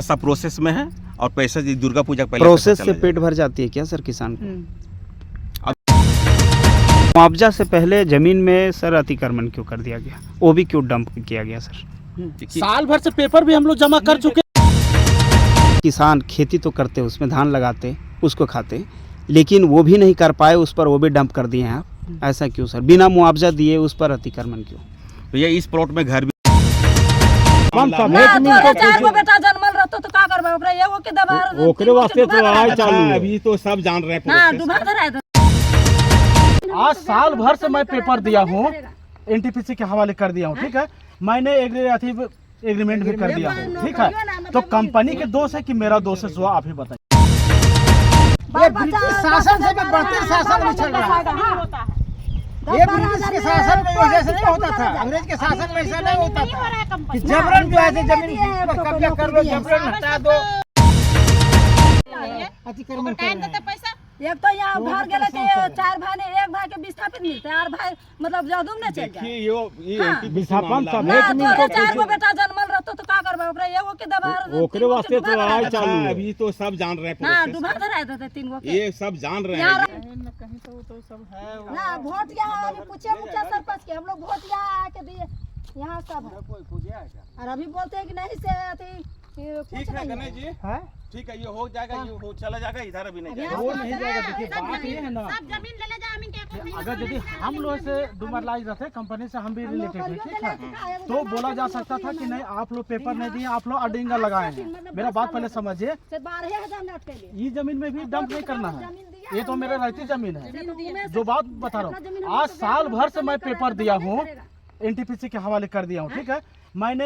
सब प्रोसेस में है और पैसा दुर्गा पूजा पहले प्रोसेस से पेट भर जाती है क्या सर किसान को? मुआवजा से पहले जमीन में सर अतिक्रमण क्यों कर दिया गया, वो भी क्यों डंप किया गया सर? साल भर से पेपर भी हम लोग जमा कर चुके। किसान खेती तो करते, उसमें धान लगाते, उसको खाते, लेकिन वो भी नहीं कर पाए, उस पर वो भी डंप कर दिए हैं आप। ऐसा क्यों सर, बिना मुआवजा दिए उस पर अतिक्रमण क्यों? भैया इस प्लॉट में घर भी बेटा जन्मल रहतो तो का करबे, ओकरा एगो के दबार ओकरे वास्ते तो लड़ाई चालू है। अभी तो सब जान रहे हैं। हां डुबा धरा दो। आज साल भर से मैं पेपर दिया हूँ, एनटीपीसी के हवाले कर दिया हूँ, ठीक है। मैंने एग्रीमेंट भी कर दिया हूँ, ठीक है। तो कंपनी के दोष है कि मेरा दोष है, जो आप ही बताइए। ये ब्रिटिश शासन से भी बढ़ते शासन में चल रहा है। ये ब्रिटिश के शासन में वैसे से नहीं होता था, अंग्रेज के शासन में ऐसा नहीं होता था कि जबरन जो है जमीन पर कब्जा कर लो, जबरन हटा दो, अतिक्रमण कर पैसा। एक तो यहाँ घर गेले के 4 भाई ने 1 भाई के विस्थापित मिलते, 8 भाई मतलब जदुम ने चल जाए। ये विस्थापन सब ना तो 4 गो बेटा जन्मल रहतो तो का करबे, ओकरा एगो के दबार ओकरे वास्ते तो लड़ाई चालू है। अभी तो सब जान रहे हैं। हां डुबा धरा देते 3 गो के। ये सब जान रहे हैं। कहीं तो सब है ना वोट यहाँ अभी पूछे मुखिया सरपंच के, हम लोग वोट यहाँ आके दिए, यहाँ सब है। कोई पूछा है क्या? और अभी बोलते हैं कि नहीं से अति ठीक है गणेश जी, है ठीक है, ये हो जाएगा, ये हो चला जाएगा, इधर अभी नहीं जाएगा। वो नहीं जाएगा। देखिए बात ये है ना, जमीन ले ले जा, हमें क्या अगर यदि हम लोग से डुमरलाइज रहते, कंपनी से हम भी रिलेटेड है, ठीक है, तो बोला जा सकता था कि नहीं आप लोग पेपर नहीं दिए, आप लोग अडिंगा लगाए हैं। मेरा बात पहले समझिए, 12,000 नोट के लिए ये जमीन में भी डंप नहीं करना है, ये तो मेरा रहती जमीन है। जो बात बता रहा हूँ, आज साल भर से मैं पेपर दिया हूँ, एनटीपीसी के हवाले कर दिया हूँ, ठीक है। मैंने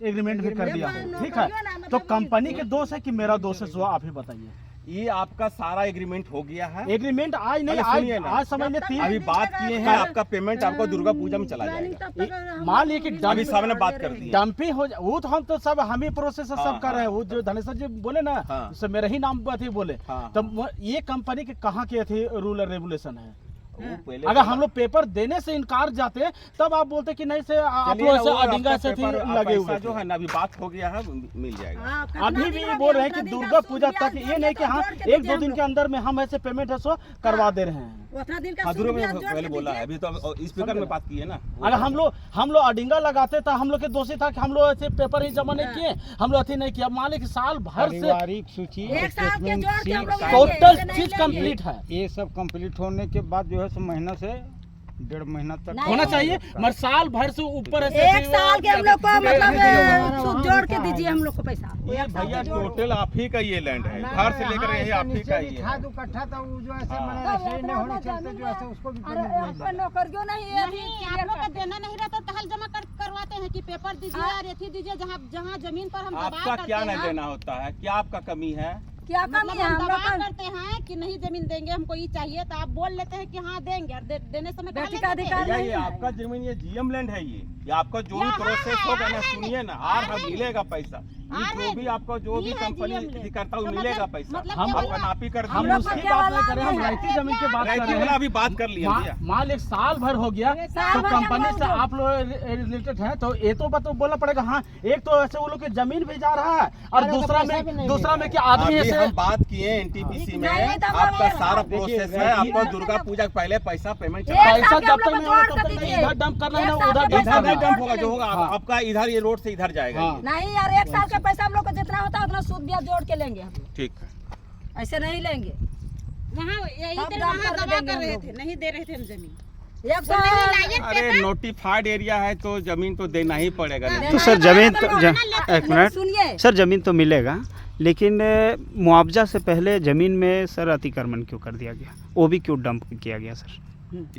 एग्रीमेंट भी कर दिया हूँ, ठीक है। तो कंपनी के दोष है कि मेरा दोष है, जो आप ही बताइए। ये आपका सारा एग्रीमेंट हो गया है। एग्रीमेंट आज नहीं, आज समझ में 3 अभी बात किए हैं, आपका पेमेंट आपको दुर्गा पूजा में चला जाएगा। मान लिए कि अभी सामने बात कर दी, डंपिंग हो जाए, वो तो हम तो सब हम ही प्रोसेस सब कर रहे हैं। वो जो धनेश्वर जी बोले ना, उससे मेरा ही नाम अथी बोले, तो ये कंपनी के कहाँ के अथी रूल और रेगुलेशन है? अगर हम लोग पेपर देने से इनकार जाते तब आप बोलते कि नहीं से आप लोग से अडिंगा से लगे हुए जो है ना, अभी बात हो गया है, मिल जाएगा। अभी भी बोल रहे हैं कि दुर्गा पूजा तक, ये नहीं कि हाँ 1-2 दिन के अंदर में हम ऐसे पेमेंट है सो करवा दे रहे हैं। हादुरे में पहले बोला है, अभी तो स्पीकर में बात की है ना। अगर हम लोग अडिंगा लगाते तो हम लोग के दोषी था कि हम लोग ऐसे पेपर ही जमा नहीं किए, हम लोग अथी नहीं किया। मान लीजिए साल भर से सूची टोटल चीज कंप्लीट है, ये सब कंप्लीट होने के बाद जो है महीना से 1.5 महीना तक होना चाहिए, मगर साल भर से ऊपर है। 1 साल के हम लोग को मतलब जोड़ के दीजिए हम लोग को पैसा। ये भैया टोटल आप ही का ये लैंड है, घर से लेकर यही आप ही का ही है। था 2 कट्ठा, तो वो जो ऐसे रसोई नहीं होने चलते, जो ऐसे उसको भी नौकरियों नहीं है, आप लोग का देना नहीं रहता तो हल जमा करवाते हैं कि पेपर दीजिए और एथी दीजिए, जहाँ जमीन पर हम दबाव आपका करते क्या हैं। नहीं देना होता है, क्या आपका कमी है? क्या कमी मतलब है? हम हम दबाव लोग करते हैं कि नहीं जमीन देंगे, हमको ये चाहिए, तो आप बोल लेते हैं कि हाँ देंगे, और देने समय कहा बेटी लेते का थे। अधिकार भैया नहीं ये है। आपका जमीन, ये जीएम लैंड है, ये आपका जो भी प्रोसेस होगा ना, सुनिए ना, आज हम मिलेगा पैसा, जो भी आपको जो भी कंपनी करता है मिलेगा पैसा। हम आपका नापी कर हम उसकी बात नहीं कर रहे, हम रहती जमीन की बात कर रहे हैं। अभी बात कर लिया भैया। मान लीजिए साल भर हो गया, तो कंपनी से आप लोग रिलेटेड है, तो ये तो बोलना पड़ेगा। हाँ, एक तो ऐसे वो लोग की जमीन भी जा रहा है, और दूसरा में क्या आदमी अभी ऐसे हम बात किए एनटीपीसी में, आपका सारा प्रोसेस है, आपको दुर्गा पूजा के पहले पैसा पेमेंट पैसा जब तक नहीं होगा तब तक नहीं, इधर डंप करना है ना उधर डंप होगा, जो होगा आपका इधर, ये रोड से इधर जाएगा। नहीं यार, 1 साल का पैसा हम लोग को जितना होता है उतना सूद ब्याज जोड़ के लेंगे हम लोग। ठीक है, ऐसे नहीं लेंगे। वहाँ यही सब देर दाम वहाँ कर दबा देंगे कर हम रहे लोग। थे, नहीं दे रहे थे हम जमीन। 1 साल अरे नोटिफाइड एरिया है तो जमीन तो देना ही पड़ेगा ना। तो सर जमीन तो एक मिनट सुनिए, सर, जमीन तो मिलेगा, लेकिन मुआवजा से पहले जमीन में सर अतिक्रमण क्यों कर दिया गया, वो भी क्यों डंप किया गया सर?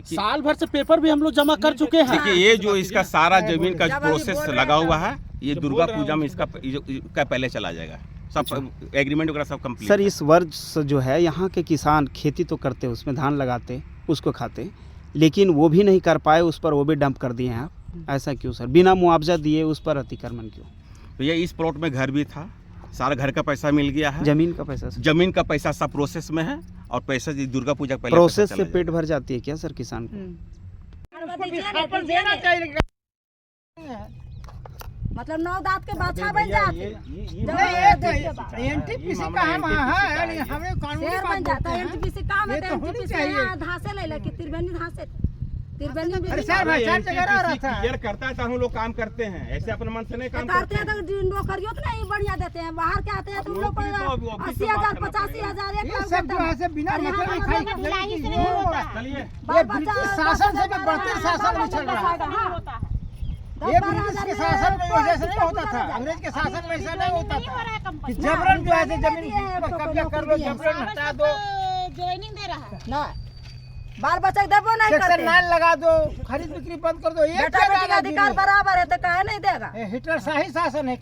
साल भर से पेपर भी हम लोग जमा कर चुके हैं। देखिए ये जो इसका सारा जमीन का प्रोसेस लगा हुआ है, ये दुर्गा पूजा में इसका पहले चला जाएगा, सब एग्रीमेंट वगैरह सब कंप्लीट। सर इस वर्ष जो है यहाँ के किसान खेती तो करते, उसमें धान लगाते, उसको खाते, लेकिन वो भी नहीं कर पाए, उस पर वो भी डंप कर दिए हैं आप। ऐसा क्यों सर, बिना मुआवजा दिए उस पर अतिक्रमण क्यों? भैया इस प्लॉट में घर भी था, सारा घर का पैसा मिल गया है, जमीन का पैसा सर? जमीन का पैसा सब प्रोसेस में है, और पैसा दुर्गा पूजा पहले प्रोसेस से पेट भर जाती है क्या सर किसान को? मतलब 9 दांत के बादशाह बन जाते एनटीपीसी का हम हमें कानूनी शेर बात बन जाता है। बोलते हैं। एनटीपीसी काम है ये तो होनी एनटीपीसी चाहिए। यहाँ धासे ले लेके त्रिवेणी धासे त्रिवेणी अरे सर भाई चार जगह रह रहा था क्लियर करता है तो हम लोग काम करते हैं, ऐसे अपने मन से नहीं काम करते हैं तो नौकरियों तो नहीं बढ़िया देते हैं। बाहर के आते हैं तो उन लोग को 80,000 85,000 1 ये लाख सब जो है से बिना और यहाँ मतलब हम खाई लोग ढिलाई से ये हो रहा है। चलिए ये ब्रिटिश शासन से भी बढ़ते शासन में चल रहा है। होता है ये ब्रिटिश के शासन में वैसा नहीं होता था, अंग्रेज के शासन में ऐसा नहीं होता नहीं हो था रहा है कि कंपनी जबरन जो है से जमीन पर कब्जा कर लो, जबरन हटा दो, ज्वाइनिंग दे रहा है ना बाल बच्चा देबो नहीं सेक्शन करते। 9 लगा दो, खरीद बिक्री बंद कर दो। ये बेटा क्या बेटी का दादागिरी अधिकार है? बराबर है तो कहे नहीं देगा। ये हिटलर शाही शासन है।